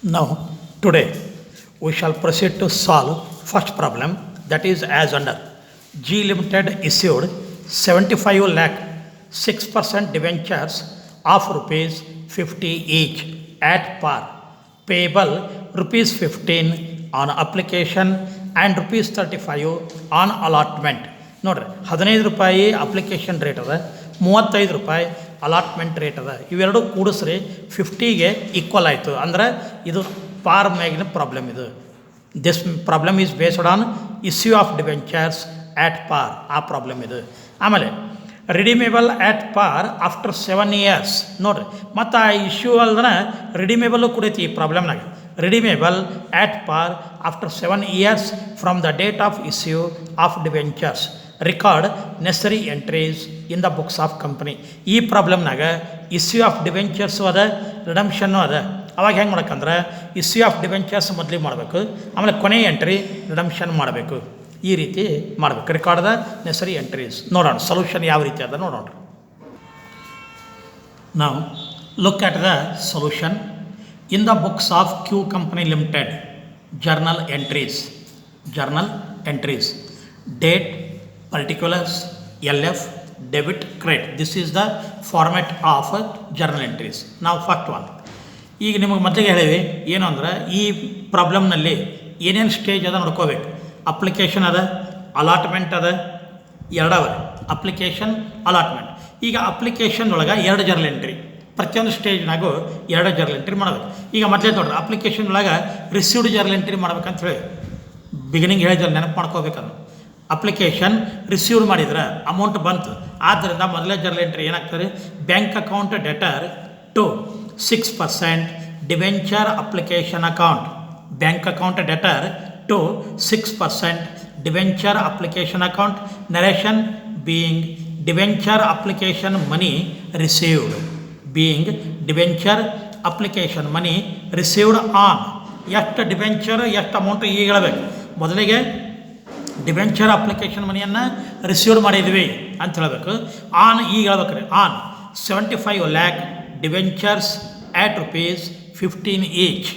Now, today we shall proceed to solve first problem, that is as under. G Limited issued 75 lakh 6% debentures of rupees 50 each at par, payable rupees 15 on application and rupees 35 on allotment. ನೋಡ್ರಿ 15 ರೂಪಾಯಿ application rate ಅದ, 35 ರೂಪಾಯಿ allotment rate ಅದ. ಇವೆರಡು ಕೂಡಿಸ್ರಿ 50ಗೆ equal ಆಯಿತು. ಅಂದ್ರೆ ಇದು ಪಾರ್ ಮ್ಯಾಗಿನ ಪ್ರಾಬ್ಲಮ್. ಇದು this problem is based on issue of debentures at ಪಾರ್. ಆ ಪ್ರಾಬ್ಲಮ್ ಇದು. ಆಮೇಲೆ ರಿಡೀಮೇಬಲ್ ಆ್ಯಟ್ ಪಾರ್ ಆಫ್ಟರ್ 7 years. ನೋಡಿರಿ, ಮತ್ತು ಆ ಇಶ್ಯೂ ಅಲ್ದ್ರೆ ರಿಡೀಮೇಬಲ್ಲು ಕೂಡೈತಿ ಈ ಪ್ರಾಬ್ಲಮ್ನಾಗ. ರಿಡೀಮೇಬಲ್ ಆ್ಯಟ್ ಪಾರ್ after 7 years from the date of issue of debentures. Record ನೆಸರಿ entries in the books of company. ಈ ಪ್ರಾಬ್ಲಮ್ನಾಗ ಇಶ್ಯೂ ಆಫ್ ಡಿಬೆಂಚರ್ಸು ಅದ, ರಿಡಮ್ಷನ್ನು ಅದ. ಅವಾಗ ಹೆಂಗೆ ಮಾಡ್ಬೇಕಂದ್ರೆ ಇಶ್ಯೂ ಆಫ್ ಡಿಬೆಂಚರ್ಸ್ ಮೊದಲಿಗೆ ಮಾಡಬೇಕು, ಆಮೇಲೆ ಕೊನೆಯ ಎಂಟ್ರಿ ರಿಡಮ್ಷನ್ ಮಾಡಬೇಕು. ಈ ರೀತಿ ಮಾಡಬೇಕು. Record the necessary entries. ನೋಡೋಣ ಸೊಲ್ಯೂಷನ್ ಯಾವ ರೀತಿ ಅದ ನೋಡೋಣ. ನಾವು look at the solution in the books of Q company limited. Journal entries. Journal entries. Date, particulars, LF, debit, credit. This is the format of journal entries. Now first one. ಈಗ ನಿಮಗೆ ಮೊದಲಿಗೆ ಹೇಳಿವಿ ಏನು ಅಂದ್ರೆ ಈ ಪ್ರಾಬ್ಲಮ್ನಲ್ಲಿ ಏನೇನು ಸ್ಟೇಜ್ ಅದ ನೋಡ್ಕೋಬೇಕು. Application ಅದ, ಅಲಾಟ್ಮೆಂಟ್ ಅದ, ಎರಡವ ಅಪ್ಲಿಕೇಶನ್ ಅಲಾಟ್ಮೆಂಟ್. ಈಗ ಅಪ್ಲಿಕೇಶನ್ ಒಳಗೆ 2 ಜರ್ನಲ್ ಎಂಟ್ರಿ, ಪ್ರತಿಯೊಂದು ಸ್ಟೇಜ್ನಾಗೂ 2 ಜರ್ನಲ್ ಎಂಟ್ರಿ ಮಾಡಬೇಕು. ಈಗ ಮೊದಲೇ ನೋಡ್ರಿ, ಅಪ್ಲಿಕೇಶನ್ ಒಳಗೆ ರಿಸೀವ್ಡ್ ಜರ್ನಲ್ ಎಂಟ್ರಿ ಮಾಡ್ಬೇಕಂತ ಹೇಳಿ ಬಿಗಿನಿಂಗ್ ಹೇಳಿದ್ರೆ ನೆನಪು ಮಾಡ್ಕೋಬೇಕನ್ನು. ಅಪ್ಲಿಕೇಶನ್ ರಿಸೀವ್ಡ್ ಮಾಡಿದ್ರೆ ಅಮೌಂಟ್ ಬಂತು, ಆದ್ದರಿಂದ ಮೊದಲೇ ಜರ್ನಲ್ ಎಂಟ್ರಿ ಏನಾಗ್ತದೆ, bank account debtor to 6% debenture application account. Bank account debtor to 6% debenture application account. Narration being debenture application money received. Being debenture application money received on. ಎಷ್ಟು debenture ಎಷ್ಟು amount ಈಗ ಹೇಳಬೇಕು. ಮೊದಲಿಗೆ debenture application ಮನಿಯನ್ನು received ಮಾಡಿದ್ವಿ ಅಂತ ಹೇಳಬೇಕು. On ಈಗ ಹೇಳ್ಬೇಕು ರೀ, on 75 lakh debentures at rupees 15 each.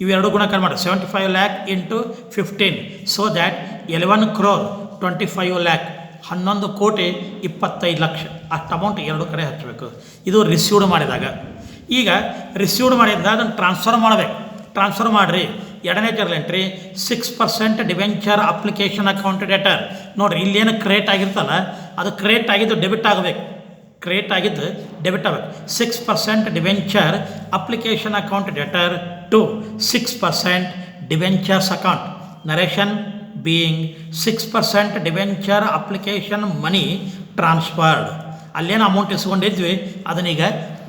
ಇವೆರಡು ಗುಣಕಾರ ಮಾಡಿ 75 lakh into 15, so that 11 crore 25 lakh, 11 ಕೋಟಿ 25 ಲಕ್ಷ. ಅಷ್ಟು ಅಮೌಂಟ್ ಎರಡು ಕಡೆ ಹಚ್ಚಬೇಕು. ಇದು ರಿಸೀವ್ಡ್ ಮಾಡಿದಾಗ. ಈಗ ರಿಸೀವ್ಡ್ ಮಾಡಿದಾಗ ಅದನ್ನು ಟ್ರಾನ್ಸ್ಫರ್ ಮಾಡಬೇಕು. ಟ್ರಾನ್ಸ್ಫರ್ ಮಾಡಿರಿ. ಎರಡನೇ journal entry 6% debenture application account deter. ನೋಡಿರಿ, ಇಲ್ಲೇನು ಕ್ರಿಯೇಟ್ ಆಗಿರ್ತಲ್ಲ, ಅದು ಕ್ರಿಯೇಟ್ ಆಗಿದ್ದು ಡೆಬಿಟ್ ಆಗಬೇಕು. ಕ್ರಿಯೇಟ್ ಆಗಿದ್ದು ಡೆಬಿಟ್ ಆಗಬೇಕು. 6% debenture application account debtor to 6% debentures account. Narration being 6% debenture application money transferred. ಅಲ್ಲೇನು ಅಮೌಂಟ್ ಇಸ್ಕೊಂಡಿದ್ವಿ ಅದನ್ನೀಗ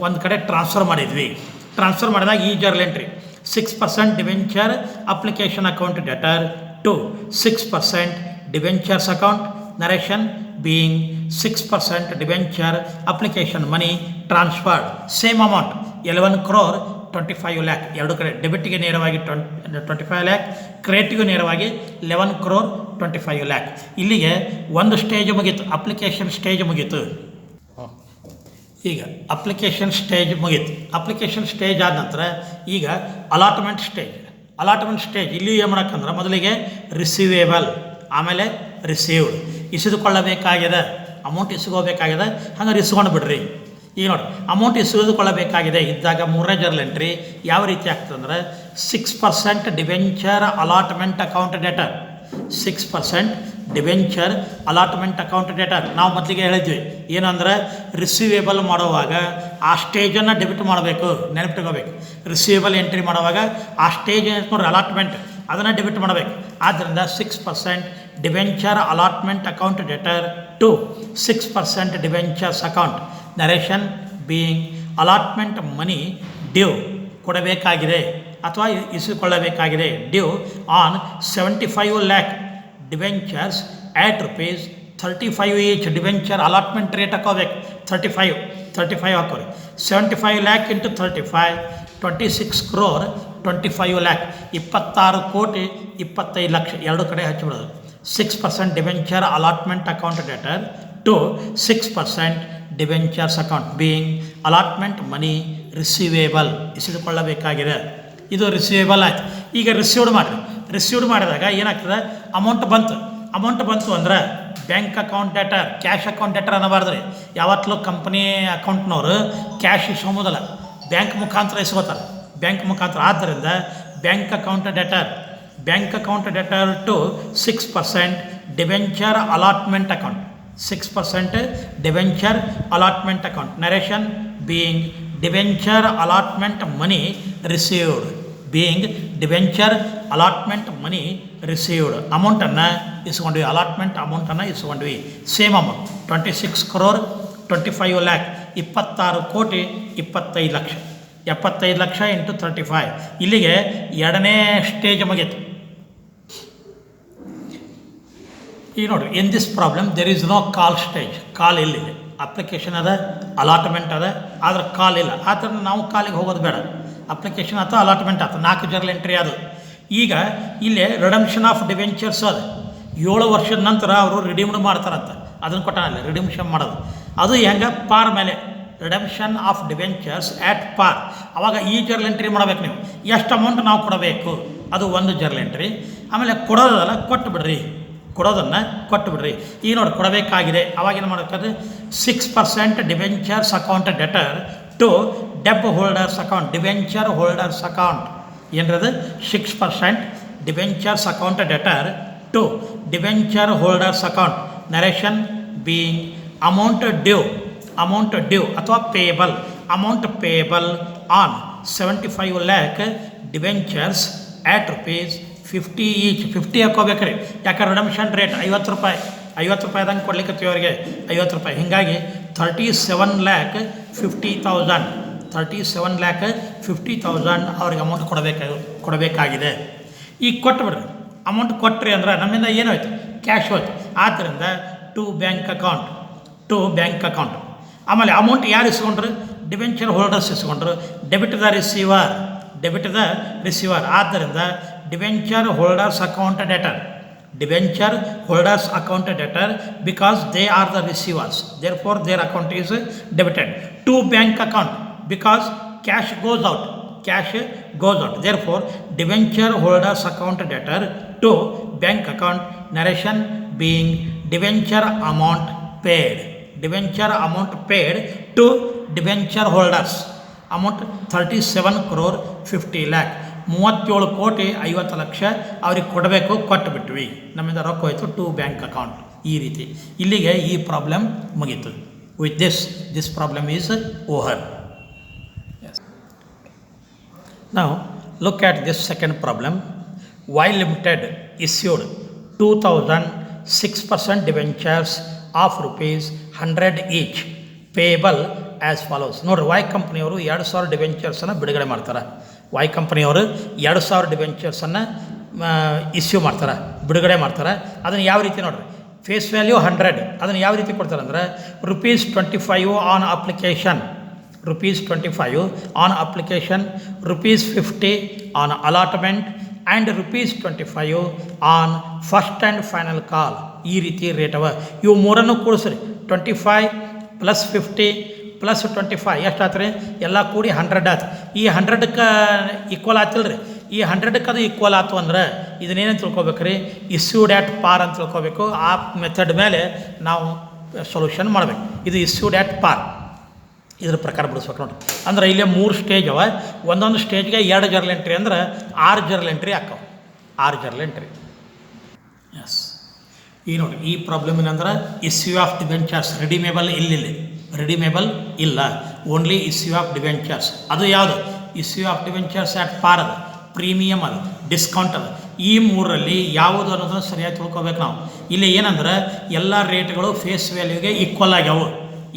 ಒಂದು ಕಡೆ ಟ್ರಾನ್ಸ್ಫರ್ ಮಾಡಿದ್ವಿ. ಟ್ರಾನ್ಸ್ಫರ್ ಮಾಡಿದಾಗ ಈ journal entry 6% debenture application account debtor to 6% debentures account. Narration being 6% debenture application money transferred. Same amount 11 crore 25 lakh. ಎರಡು ಕಡೆ ಡೆಬಿಟ್ಗೆ ನೇರವಾಗಿ 25 lakh, ಕ್ರೆಡಿಟ್ಗೂ ನೇರವಾಗಿ 11 crore 25 lakh. ಇಲ್ಲಿಗೆ ಒಂದು ಸ್ಟೇಜ್ ಮುಗೀತು, ಅಪ್ಲಿಕೇಶನ್ ಸ್ಟೇಜ್ ಮುಗೀತು. ಈಗ ಅಪ್ಲಿಕೇಶನ್ ಸ್ಟೇಜ್ ಮುಗೀತು. ಅಪ್ಲಿಕೇಶನ್ ಸ್ಟೇಜ್ ಆದ ನಂತರ ಈಗ ಅಲಾಟ್ಮೆಂಟ್ ಸ್ಟೇಜ್. ಅಲಾಟ್ಮೆಂಟ್ ಸ್ಟೇಜ್ ಇಲ್ಲಿ ಏನು ಮಾಡೋಕ್ಕಂದ್ರೆ ಮೊದಲಿಗೆ ರಿಸೀವೇಬಲ್, ಆಮೇಲೆ ರಿಸೀವ್ಡ್. ಇಸಿದುಕೊಳ್ಳಬೇಕಾಗಿದೆ, ಅಮೌಂಟ್ ಇಸ್ಕೋಬೇಕಾಗಿದೆ, ಹಂಗಾರೆ ಇಸ್ಕೊಂಡು ಬಿಡ್ರಿ. ಈಗ ನೋಡಿ, ಅಮೌಂಟ್ ಇಸಿದುಕೊಳ್ಳಬೇಕಾಗಿದೆ ಇದ್ದಾಗ ಮೂರನೇ ಜರ್ನಲ್ ಎಂಟ್ರಿ ಯಾವ ರೀತಿ ಆಗ್ತದಂದ್ರೆ 6% debenture allotment account debtor. 6% debenture allotment account deter. ನಾವು ಮೊದಲಿಗೆ ಹೇಳಿದ್ವಿ ಏನಂದ್ರೆ ರಿಸೀವೇಬಲ್ ಮಾಡುವಾಗ ಆ ಸ್ಟೇಜನ್ನು ಡೆಬಿಟ್ ಮಾಡಬೇಕು, ನೆನಪಿಟ್ಕೋಬೇಕು. ರಿಸೀವೇಬಲ್ ಎಂಟ್ರಿ ಮಾಡುವಾಗ ಆ ಸ್ಟೇಜ್ ನೋಡ್ರಿ ಅಲಾಟ್ಮೆಂಟ್, ಅದನ್ನು ಡೆಬಿಟ್ ಮಾಡಬೇಕು. ಆದ್ದರಿಂದ 6% debenture allotment account debtor to 6% debentures account. Narration being allotment money due, ಕೊಡಬೇಕಾಗಿದೆ ಅಥವಾ ಇಸಿಕೊಳ್ಳಬೇಕಾಗಿದೆ, due on 75 lakh debentures at rupees 35 each. Debenture allotment rate ಹಾಕೋಬೇಕು 35 ಹಾಕೋರಿ. 75 lakh ಇಂಟು 35 26 crore 25 lakh, 26 ಕೋಟಿ 25 ಲಕ್ಷ. ಎರಡು ಕಡೆ ಹಚ್ಚಿಬಿಡೋದು. 6% debenture allotment account debtor to 6% debentures account. Being allotment money receivable, ಇಸಿದುಕೊಳ್ಳಬೇಕಾಗಿದೆ. ಇದು ರಿಸೀವೇಬಲ್ ಆಯ್ತು. ಈಗ ರಿಸೀವ್ಡ್ ಮಾಡಿರಿ. ರಿಸೀವ್ಡ್ ಮಾಡಿದಾಗ ಏನಾಗ್ತದೆ, ಅಮೌಂಟ್ ಬಂತು ಅಂದ್ರೆ bank account debtor, cash account debtor ಅನ್ನಬಾರ್ದು ರೀ. ಯಾವತ್ತಲೂ ಕಂಪ್ನಿ ಅಕೌಂಟ್ನವರು ಕ್ಯಾಶ್ ಇಸ್ಕೊಂಬೋದಲ್ಲ, ಬ್ಯಾಂಕ್ ಮುಖಾಂತರ ಇಸ್ಕೋತಾರೆ, ಬ್ಯಾಂಕ್ ಮುಖಾಂತರ. ಆದ್ದರಿಂದ bank account debtor to 6% debenture allotment account, 6% debenture allotment account. Narration being debenture allotment money received, ಅಮೌಂಟನ್ನು ಇಸ್ಕೊಂಡ್ವಿ, ಅಲಾಟ್ಮೆಂಟ್ ಅಮೌಂಟನ್ನು ಇಸ್ಕೊಂಡ್ವಿ. ಸೇಮ್ ಅಮೌಂಟ್ 26 crore 25 lakh, 26 ಕೋಟಿ 25 ಲಕ್ಷ, 75 ಲಕ್ಷ ಇಂಟು 35. ಇಲ್ಲಿಗೆ ಎರಡನೇ ಸ್ಟೇಜ್ ಮುಗೀತು. ಈಗ ನೋಡಿರಿ, in this problem there is no call stage. Call ಇಲ್ಲಿದೆ, ಅಪ್ಲಿಕೇಶನ್ ಅದ, ಅಲಾಟ್ಮೆಂಟ್ ಅದ, ಆದರೆ ಕಾಲ್ ಇಲ್ಲ. ಆ ಥರ ನಾವು ಕಾಲಿಗೆ ಹೋಗೋದು ಬೇಡ. ಅಪ್ಲಿಕೇಶನ್ ಆಯ್ತು, ಅಲಾಟ್ಮೆಂಟ್ ಆಯ್ತು, 4 ಜರ್ನಲ್ ಎಂಟ್ರಿ ಅದು. ಈಗ ಇಲ್ಲೇ ರಿಡಮ್ಷನ್ ಆಫ್ ಡಿವೆಂಚರ್ಸ್ ಅದು 7 ವರ್ಷದ ನಂತರ ಅವರು ರಿಡೀಮ್ಡ್ ಮಾಡ್ತಾರಂತ. ಅದನ್ನು ಕೊಟ್ಟಾನಲ್ಲ ರಿಡೀಮ್ಷನ್ ಮಾಡೋದು. ಅದು ಹೆಂಗೆ, ಪಾರ್ ಮೇಲೆ ರಿಡಮ್ಷನ್ ಆಫ್ ಡಿವೆಂಚರ್ಸ್ ಆ್ಯಟ್ ಪಾರ್. ಅವಾಗ ಈ ಜರ್ನಲ್ ಎಂಟ್ರಿ ಮಾಡಬೇಕು ನೀವು. ಎಷ್ಟು ಅಮೌಂಟ್ ನಾವು ಕೊಡಬೇಕು, ಅದು ಒಂದು ಜರ್ನಲ್ ಎಂಟ್ರಿ. ಆಮೇಲೆ ಕೊಡೋದಲ್ಲ ಕೊಡೋದನ್ನು ಕೊಟ್ಟು ಬಿಡ್ರಿ. ಈಗ ನೋಡಿ ಕೊಡಬೇಕಾಗಿದೆ. ಅವಾಗೇನು ಮಾಡಬೇಕಾದ್ರೆ 6% debentures account debtor to deb holders account, debenture holders account. ಏನದು 6% debentures account debtor to debenture holders account. Narration being amount due ಅಥವಾ payable, amount payable on 75 lakh debentures at ₹50 each. 50 ಹಾಕೋಬೇಕ್ರಿ, ಯಾಕಂದ್ರೆ ರಿಡಮ್ಷನ್ ರೇಟ್ 50 ರೂಪಾಯಿ, 50 ರೂಪಾಯಿದಂಗೆ ಕೊಡ್ಲಿಕ್ಕೆ ಅವರಿಗೆ 50 ರೂಪಾಯಿ. ಹೀಗಾಗಿ 37,50,000 ಅವ್ರಿಗೆ ಅಮೌಂಟ್ ಕೊಡಬೇಕಾಗಿದೆ. ಈಗ ಕೊಟ್ಟುಬಿಡ್ರಿ, ಅಮೌಂಟ್ ಕೊಟ್ಟರೆ ಅಂದ್ರೆ ನಮ್ಮಿಂದ ಏನಾಯ್ತು, ಕ್ಯಾಶ್ ಹೋಯ್ತು. ಆದ್ದರಿಂದ ಟು ಬ್ಯಾಂಕ್ ಅಕೌಂಟ್. ಆಮೇಲೆ ಅಮೌಂಟ್ ಯಾರು ಇಸ್ಕೊಂಡ್ರು, ಡಿವೆಂಚರ್ ಹೋಲ್ಡರ್ಸ್ ಇಸ್ಕೊಂಡ್ರು. Debit the receiver. ಆದ್ದರಿಂದ debenture holders account debtor because they are the receivers, therefore their account is debited. To bank account because cash goes out, therefore debenture holders account debtor to bank account. Narration being debenture amount paid to debenture holders. Amount 37 crore 50 lakh, 37 ಕೋಟಿ 50 ಲಕ್ಷ ಅವ್ರಿಗೆ ಕೊಡಬೇಕು, ಕೊಟ್ಟುಬಿಟ್ವಿ. ನಮ್ಮಿಂದ ರೊಕ್ಕ ಹೋಯ್ತು to bank account. ಈ ರೀತಿ ಇಲ್ಲಿಗೆ ಈ ಪ್ರಾಬ್ಲಮ್ ಮುಗೀತು. With this problem is over. Now look at this second problem. Y Limited issued 2,006% debentures of ₹100 each payable as follows. ನೋಡ್ರಿ, ವೈ ಕಂಪ್ನಿಯವರು 2,000 ಡಿವೆಂಚರ್ಸನ್ನು ಬಿಡುಗಡೆ ಮಾಡ್ತಾರೆ. ವೈ ಕಂಪ್ನಿಯವರು 2,000 ಡಿವೆಂಚರ್ಸನ್ನು ಬಿಡುಗಡೆ ಮಾಡ್ತಾರೆ. ಅದನ್ನು ಯಾವ ರೀತಿ ನೋಡ್ರಿ, ಫೇಸ್ ವ್ಯಾಲ್ಯೂ 100. ಅದನ್ನು ಯಾವ ರೀತಿ ಕೊಡ್ತಾರೆ ಅಂದರೆ ₹25 on application, ₹25 on application, ₹50 on allotment and ₹25 on first and final ಕಾಲ್. ಈ ರೀತಿ ರೇಟ್ ಅವ. ಇವು ಮೂರನ್ನು ಕೂಡಿಸ್ರಿ, 25 + 50 + 25 ಎಷ್ಟು ಆಯ್ತು ರೀ, ಎಲ್ಲ ಕೂಡಿ 100 ಆಯ್ತು. ಈ 100ಕ್ಕೆ ಈಕ್ವಲ್ ಆಯ್ತಿಲ್ಲ ರೀ. ಈ 100ಕ್ಕೆ ಅದು ಈಕ್ವಲ್ ಆಯ್ತು ಅಂದ್ರೆ ಇದನ್ನೇನು ತಿಳ್ಕೊಬೇಕು ರೀ, ಇಸ್ಯೂಡ್ ಆ್ಯಟ್ ಪಾರ್ ಅಂತ ತಿಳ್ಕೊಬೇಕು. ಆ ಮೆಥಡ್ ಮೇಲೆ ನಾವು ಸೊಲ್ಯೂಷನ್ ಮಾಡಬೇಕು. ಇದು ಇಸ್ಯೂಡ್ ಆ್ಯಟ್ ಪಾರ್, ಇದ್ರ ಪ್ರಕಾರ ಬಿಡಿಸ್ಬೇಕು ನೋಡಿರಿ. ಅಂದ್ರೆ ಇಲ್ಲೇ 3 ಸ್ಟೇಜ್ ಅವ. ಒಂದೊಂದು ಸ್ಟೇಜ್ಗೆ 2 ಜರ್ನಲ್ ಎಂಟ್ರಿ ಅಂದ್ರೆ 6 ಜರ್ನಲ್ ಎಂಟ್ರಿ ಹಾಕವು, 6 ಜರ್ನಲ್ ಎಂಟ್ರಿ. ಎಸ್, ಈಗ ನೋಡಿ ಈ ಪ್ರಾಬ್ಲಮ್ ಏನಂದ್ರೆ ಇಸ್ಯೂ ಆಫ್ ಡಿವೆಂಚರ್ಸ್ ರಿಡೀಮೇಬಲ್ ಇಲ್ಲ, ಓನ್ಲಿ ಇಸ್ಯೂ ಆಫ್ ಡಿವೆಂಚರ್ಸ್. ಅದು ಯಾವುದು, ಇಸ್ಯೂ ಆಫ್ ಡಿವೆಂಚರ್ಸ್ ಆ್ಯಟ್ ಪಾರ್ ಅದು, ಪ್ರೀಮಿಯಮ್ ಅದು, ಡಿಸ್ಕೌಂಟ್ ಅದು. ಈ ಮೂರರಲ್ಲಿ ಯಾವುದು ಅನ್ನೋದನ್ನು ಸರಿಯಾಗಿ ತಿಳ್ಕೊಬೇಕು ನಾವು. ಇಲ್ಲಿ ಏನಂದ್ರೆ ಎಲ್ಲ ರೇಟ್ಗಳು ಫೇಸ್ ವ್ಯಾಲ್ಯೂಗೆ ಈಕ್ವಲ್ ಆಗ್ಯಾವು.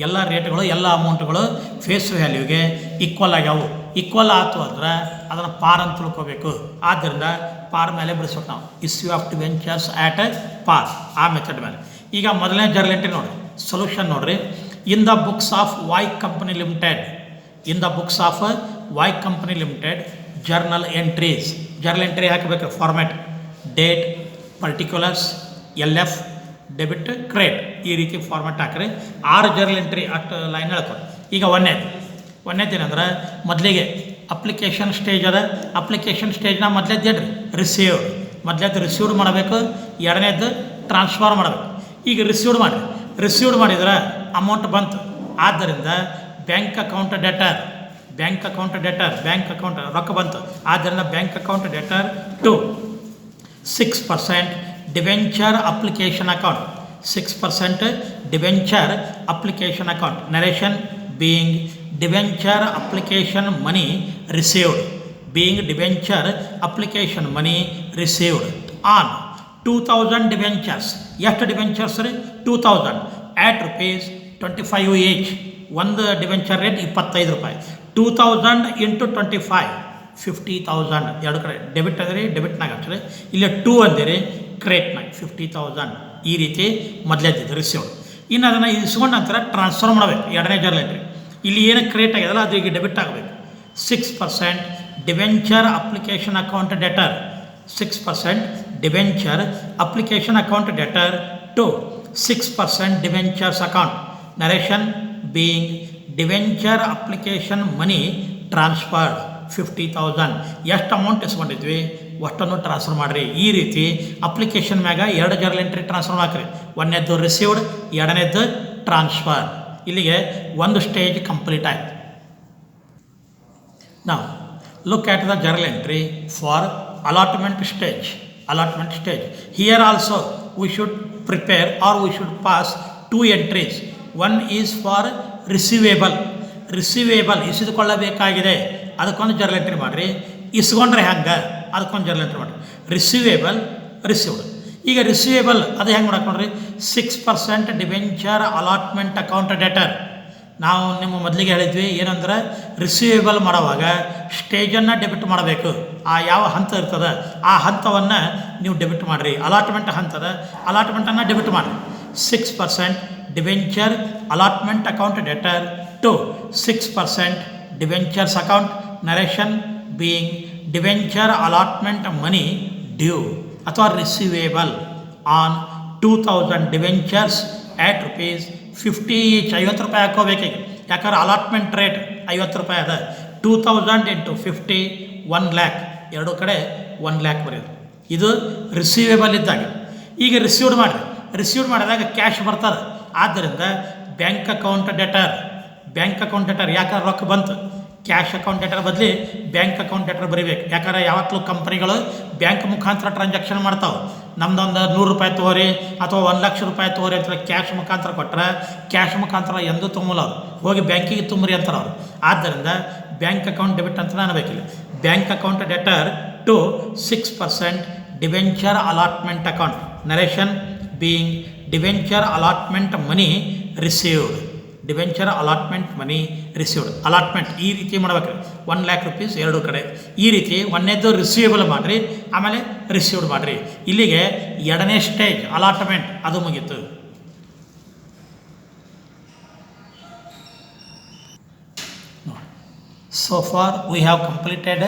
ಎಲ್ಲ ರೇಟ್ಗಳು, ಎಲ್ಲ ಅಮೌಂಟ್ಗಳು ಫೇಸ್ ವ್ಯಾಲ್ಯೂಗೆ ಈಕ್ವಲ್ ಆಗ್ಯಾವು. ಈಕ್ವಲ್ ಆಯ್ತು ಅಂದ್ರೆ ಅದನ್ನು ಪಾರ್ ಅಂತ ತಿಳ್ಕೊಬೇಕು. ಆದ್ದರಿಂದ ಪಾರ್ ಮೇಲೆ ಬಿಡಿಸ್ಬೇಕು ನಾವು, ಇಸ್ಯೂ ಆಫ್ ಡಿವೆಂಚರ್ಸ್ ಆ್ಯಟ್ ಪಾರ್, ಆ ಮೆಥಡ್ ಮೇಲೆ. ಈಗ ಮೊದಲನೇ ಜರ್ನಲ್ ಎಂಟ್ರಿ ನೋಡಿರಿ, ಸೊಲ್ಯೂಷನ್ ನೋಡಿರಿ. In the books of Y company limited, journal entries, journal entry ಹಾಕಬೇಕು. Format date, particulars, LF, debit, credit, ಈ ರೀತಿ ಫಾರ್ಮ್ಯಾಟ್ ಹಾಕ್ರಿ. 6 ಜರ್ನಲ್ ಎಂಟ್ರಿ ಅಷ್ಟು ಲೈನ್ ಹೇಳ್ಕೊಂಡು. ಈಗ ಒಂದೇದೇನಂದ್ರೆ ಮೊದಲಿಗೆ ಅಪ್ಲಿಕೇಶನ್ ಸ್ಟೇಜ್ ಅದ. ಅಪ್ಲಿಕೇಶನ್ ಸ್ಟೇಜ್ನ ಮೊದಲೇದು ಹೇಳ್ರಿ ರಿಸೀವ್ಡ್, ಮೊದಲೇದು ರಿಸೀವ್ಡ್ ಮಾಡಬೇಕು, ಎರಡನೇದು ಟ್ರಾನ್ಸ್ಫರ್ ಮಾಡಬೇಕು. ಈಗ ರಿಸೀವ್ಡ್ ಮಾಡಿರಿ, ರಿಸೀವ್ಡ್ ಮಾಡಿದ್ರೆ ಅಮೌಂಟ್ ಬಂತು. ಆದ್ದರಿಂದ bank account debtor, bank account debtor, bank account ರೊಕ್ಕ ಬಂತು. ಆದ್ದರಿಂದ bank account debtor to 6% debenture application account, 6% debenture application account. Narration being debenture application money received, being debenture application money received on 2000 debentures. ಎಷ್ಟು debentures ರೀ? 2000 at ₹25 each. ಒಂದು debenture rate 25 ರೂಪಾಯಿ. 2000 into 25 50,000. ಎರಡು ಕಡೆ debit ಅಂದರೆ ಡೆಬಿಟ್ನಾಗ ಹಾಕ್ರಿ, ಇಲ್ಲಿ 2 ಅಂದಿರಿ ಕ್ರೇಟ್ನಾಗ 50,000. ಈ ರೀತಿ ಮೊದಲೇದಿದ್ದು ರಿಸೀವ್ಡ್. ಇನ್ನು ಅದನ್ನು ಇಸ್ಕೊಂಡ ನಂತರ ಟ್ರಾನ್ಸ್ಫರ್ ಮಾಡಬೇಕು ಎರಡನೇ ಜರ್ನಲ್ ಎಂಟ್ರಿ. ಇಲ್ಲಿ ಏನು ಕ್ರಿಯೇಟ್ ಆಗ್ಯದಲ್ಲ ಅದು ಈಗ ಡೆಬಿಟ್ ಆಗಬೇಕು. 6% debenture application account debtor, 6% debenture application account debtor to 6% debentures account. Narration being debenture application money transferred 50,000. ಎಷ್ಟು ಅಮೌಂಟ್ ಇಸ್ಕೊಂಡಿದ್ವಿ ಅಷ್ಟನ್ನು ಟ್ರಾನ್ಸ್ಫರ್ ಮಾಡಿರಿ. ಈ ರೀತಿ ಅಪ್ಲಿಕೇಶನ್ ಮ್ಯಾಗ ಎರಡು ಜರ್ನಲ್ ಎಂಟ್ರಿ ಟ್ರಾನ್ಸ್ಫರ್ ಹಾಕ್ರಿ. ಒಂದನೇದ್ದು ರಿಸೀವ್ಡ್, ಎರಡನೇದ್ದು ಟ್ರಾನ್ಸ್ಫರ್. ಇಲ್ಲಿಗೆ ಒಂದು ಸ್ಟೇಜ್ ಕಂಪ್ಲೀಟ್ ಆಯಿತು. ನಾವು look at the journal entry for allotment stage. Allotment stage. Here also we should prepare or we should pass 2 entries. One is for receivable. Receivable ಇಸಿದುಕೊಳ್ಳಬೇಕಾಗಿದೆ, ಅದಕ್ಕೊಂದು journal entry ಮಾಡಿರಿ. ಇಸ್ಕೊಂಡ್ರೆ ಹೆಂಗೆ, ಅದಕ್ಕೊಂದು journal entry ಮಾಡಿರಿ. Receivable, received. ಈಗ receivable ಅದು ಹೆಂಗೆ ಮಾಡಕೊಂಡ್ರಿ? 6% debenture allotment account deter. ನಾವು ನಿಮ್ಮ ಮೊದಲಿಗೆ ಹೇಳಿದ್ವಿ ಏನಂದ್ರೆ ರಿಸೀವೇಬಲ್ ಮಾಡುವಾಗ ಸ್ಟೇಜನ್ನು ಡೆಬಿಟ್ ಮಾಡಬೇಕು. ಆ ಯಾವ ಹಂತ ಇರ್ತದೆ ಆ ಹಂತವನ್ನು ನೀವು ಡೆಬಿಟ್ ಮಾಡಿರಿ. ಅಲಾಟ್ಮೆಂಟ್ ಹಂತದ ಅಲಾಟ್ಮೆಂಟನ್ನು ಡೆಬಿಟ್ ಮಾಡಿರಿ. 6% debenture allotment account debtor to 6% debentures account. Narration being debenture allotment money due ಅಥವಾ receivable on 2000 debentures at ₹50 each. 50 ರೂಪಾಯಿ ಹಾಕೋಬೇಕೀಗ, ಯಾಕಂದ್ರೆ ಅಲಾಟ್ಮೆಂಟ್ ರೇಟ್ 50 ರೂಪಾಯಿ ಅದ. 2000 ಇಂಟು 50 1 ಲ್ಯಾಕ್, ಎರಡು ಕಡೆ 1 ಲ್ಯಾಕ್ ಬರೆಯೋದು. ಇದು ರಿಸೀವೇಬಲ್ ಇದ್ದಾಗ. ಈಗ ರಿಸೀವ್ಡ್ ಮಾಡಿರಿ, ರಿಸೀವ್ಡ್ ಮಾಡಿದಾಗ ಕ್ಯಾಶ್ ಬರ್ತದೆ. ಆದ್ದರಿಂದ bank account debtor, bank account deter ಯಾಕಂದ್ರೆ ರೊಕ್ಕ ಬಂತು. ಕ್ಯಾಶ್ ಅಕೌಂಟ್ ಡೆಟರ್ ಬದಲಿ ಬ್ಯಾಂಕ್ ಅಕೌಂಟ್ ಡೆಟರ್ ಬರೀಬೇಕು. ಯಾಕಂದ್ರೆ ಯಾವತ್ತೂ ಕಂಪ್ನಿಗಳು ಬ್ಯಾಂಕ್ ಮುಖಾಂತರ ಟ್ರಾನ್ಸಾಕ್ಷನ್ ಮಾಡ್ತಾವೆ. ನಮ್ದೊಂದು 100 ರೂಪಾಯಿ ತೊಗೋರಿ ಅಥವಾ 1,00,000 ರೂಪಾಯಿ ತೊಗೋರಿ ಅಂತ ಕ್ಯಾಶ್ ಮುಖಾಂತರ ಕೊಟ್ಟರೆ ಕ್ಯಾಶ್ ಮುಖಾಂತರ ಎಂದೂ ತುಂಬಲ್ಲ, ಅವರು ಹೋಗಿ ಬ್ಯಾಂಕಿಗೆ ತುಂಬ್ರಿ ಅಂತಾರೆ ಅವರು. ಆದ್ದರಿಂದ ಬ್ಯಾಂಕ್ ಅಕೌಂಟ್ ಡೆಬಿಟ್ ಅಂತ ಅನ್ಬೇಕಿಲ್ಲ. Bank account debtor to 6% debenture allotment account. Narration being debenture allotment money received, debenture allotment money received. Allotment ಈ ರೀತಿ ಮಾಡ್ಬೇಕು. 1 ಲ್ಯಾಕ್ ರೂಪೀಸ್ ಎರಡು ಕಡೆ. ಈ ರೀತಿ ಒಂದನೇದು ರಿಸೀವೇಬಲ್ ಮಾಡಿರಿ, ಆಮೇಲೆ ರಿಸೀವ್ಡ್ ಮಾಡಿರಿ. ಇಲ್ಲಿಗೆ ಎರಡನೇ ಸ್ಟೇಜ್ ಅಲಾಟ್ಮೆಂಟ್ ಅದು ಮುಗೀತು. So far we have completed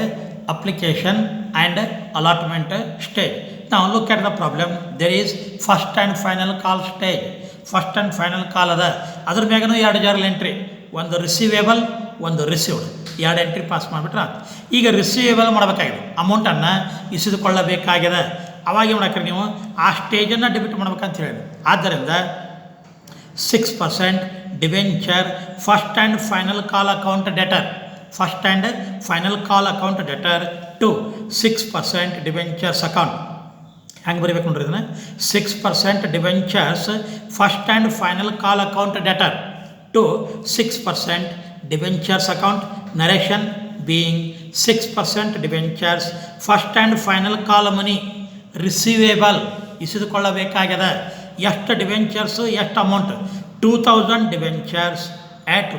application and allotment stage. Now look at the problem. There is first and final call stage. First and final ಕಾಲ್ ಅದ. ಅದ್ರ ಮ್ಯಾಗೂ ಎರಡು ಜರ್ನಲ್ ಎಂಟ್ರಿ, ಒಂದು ರಿಸೀವೇಬಲ್ ಒಂದು ರಿಸೀವ್ಡ್. ಎರಡು ಎಂಟ್ರಿ ಪಾಸ್ ಮಾಡಿಬಿಟ್ರೆ ಆಯ್ತು. ಈಗ ರಿಸೀವೇಬಲ್ ಮಾಡಬೇಕಾಗಿದೆ, ಅಮೌಂಟನ್ನು ಇಸಿದುಕೊಳ್ಳಬೇಕಾಗಿದೆ. ಅವಾಗ ಏನು ಮಾಡಕ್ರಿ ನೀವು ಆ ಸ್ಟೇಜನ್ನು ಡೆಬಿಟ್ ಮಾಡ್ಬೇಕಂತ ಹೇಳಿ. ಆದ್ದರಿಂದ 6% debenture first and final call account debtor, first and final call account debtor to 6% debentures account. ಹೆಂಗೆ ಬರೀಬೇಕು ನೋಡ್ರಿ ಇದನ್ನು? 6% debentures first and final call account debtor to 6% debentures account. Narration being 6% debentures first and final call money receivable ಇಸಿದುಕೊಳ್ಳಬೇಕಾಗ್ಯದ. ಎಷ್ಟು debentures ಎಷ್ಟು amount? 2000 debentures ಆಟ್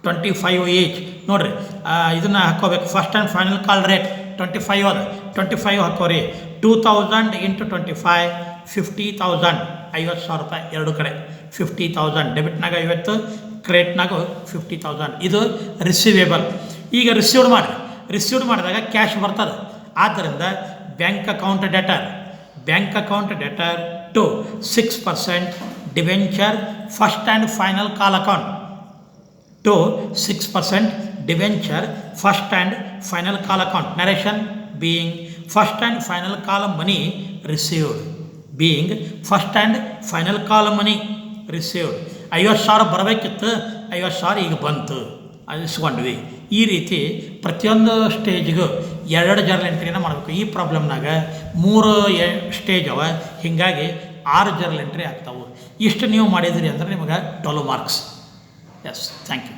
₹25 each. ನೋಡಿರಿ ಇದನ್ನು ಹಾಕ್ಕೋಬೇಕು. First and final call rate 25 ಅದ, 25 ಹಾಕೋರಿ. 2000 ಇಂಟು 25 50,000, 50,000 ರೂಪಾಯಿ ಎರಡು ಕಡೆ. 50,000 ಡೆಬಿಟ್ನಾಗ 50, ಕ್ರೆಡಿಟ್ನಾಗ 50,000. ಇದು ರಿಸೀವೇಬಲ್. ಈಗ ರಿಸೀವ್ಡ್ ಮಾಡಿರಿ, ರಿಸೀವ್ಡ್ ಮಾಡಿದಾಗ ಕ್ಯಾಶ್ ಬರ್ತದೆ. ಆದ್ದರಿಂದ bank account debtor, bank account debtor to 6% debenture first and final call account to 6% debenture first and final call account narration being first and final call money received being first and final call money received 50,000 ಬರಬೇಕಿತ್ತು 50,000 ಈಗ ಬಂತು ಅದು ಇಸ್ಕೊಂಡ್ವಿ. ಈ ರೀತಿ ಪ್ರತಿಯೊಂದು ಸ್ಟೇಜ್ಗೂ ಎರಡು journal ಎಂಟ್ರಿನ ಮಾಡಬೇಕು. ಈ ಪ್ರಾಬ್ಲಮ್ನಾಗ 3 ಸ್ಟೇಜ್ ಅವ, ಹೀಗಾಗಿ 6 ಜರ್ನಲ್ ಎಂಟ್ರಿ ಆಗ್ತಾವೆ. ಇಷ್ಟು ನೀವು ಮಾಡಿದ್ರಿ ಅಂದ್ರೆ ನಿಮಗೆ 12 ಮಾರ್ಕ್ಸ್. S, thank you.